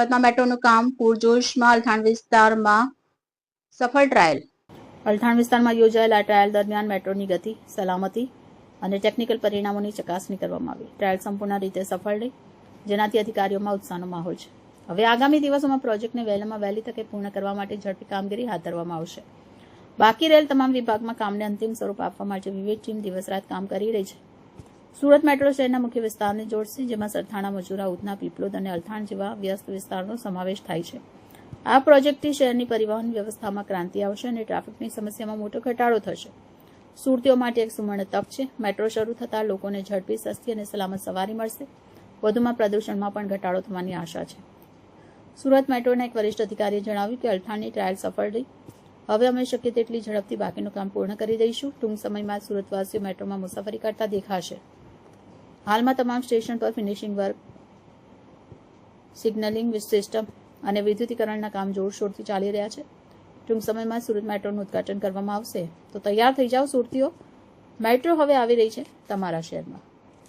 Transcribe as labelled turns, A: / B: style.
A: સુરતમાં મેટ્રોનું કામ પૂરજોશમાં. અલથાણ વિસ્તારમાં સફળ ટ્રાયલ. અલથાણ વિસ્તારમાં યોજાયેલા ટ્રાયલ દરમિયાન મેટ્રોની ગતિ, સલામતી અને ટેકનિકલ પરિણામોની ચકાસણી કરવામાં આવી. ટ્રાયલ સંપૂર્ણ રીતે સફળ રહી, જેનાથી અધિકારીઓમાં ઉત્સાહનો માહોલ છે. હવે આગામી દિવસોમાં પ્રોજેક્ટને વહેલામાં વહેલી તકે પૂર્ણ કરવા માટે ઝડપી કામગીરી હાથ ધરવામાં આવશે. બાકી રહેલ તમામ વિભાગમાં કામને અંતિમ સ્વરૂપ આપવા માટે વિવિધ ટીમ દિવસ રાત કામ કરી રહી છે. સુરત મેટ્રો શહેરના મુખ્ય વિસ્તારને જોડશે, જેમાં સરથાણા, મજૂરા, ઉધના, પીપલોદ અને અલથાણ જેવા વ્યસ્ત વિસ્તારનો સમાવેશ થાય છે. આ પ્રોજેક્ટથી શહેરની પરિવહન વ્યવસ્થામાં ક્રાંતિ આવશે અને ટ્રાફિકની સમસ્યામાં મોટો ઘટાડો થશે. સુરતીઓ માટે એક સુવર્ણ તક છે. મેટ્રો શરૂ થતાં લોકોને ઝડપી, સસ્તી અને સલામત સવારી મળશે. વધુમાં પ્રદૂષણમાં પણ ઘટાડો થવાની આશા છે. સુરત મેટ્રોના એક વરિષ્ઠ અધિકારીએ જણાવ્યું કે અલથાણની ટ્રાયલ સફળ રહી. હવે અમે શક્ય તેટલી ઝડપથી બાકીનું કામ પૂર્ણ કરી દઈશું. ટૂંક સમયમાં સુરતવાસીઓ મેટ્રોમાં મુસાફરી કરતા દેખાશે. હાલમાં તમામ સ્ટેશન પર ફિનિશિંગ વર્ક, સિગ્નલિંગ સિસ્ટમ અને વિદ્યુતીકરણના કામ જોરશોરથી ચાલી રહ્યા છે. ટૂંક સમયમાં સુરત મેટ્રોનું ઉદ્ઘાટન કરવામાં આવશે. તો તૈયાર થઈ જાઓ સુરતીઓ, મેટ્રો હવે આવી રહી છે તમારા શહેરમાં.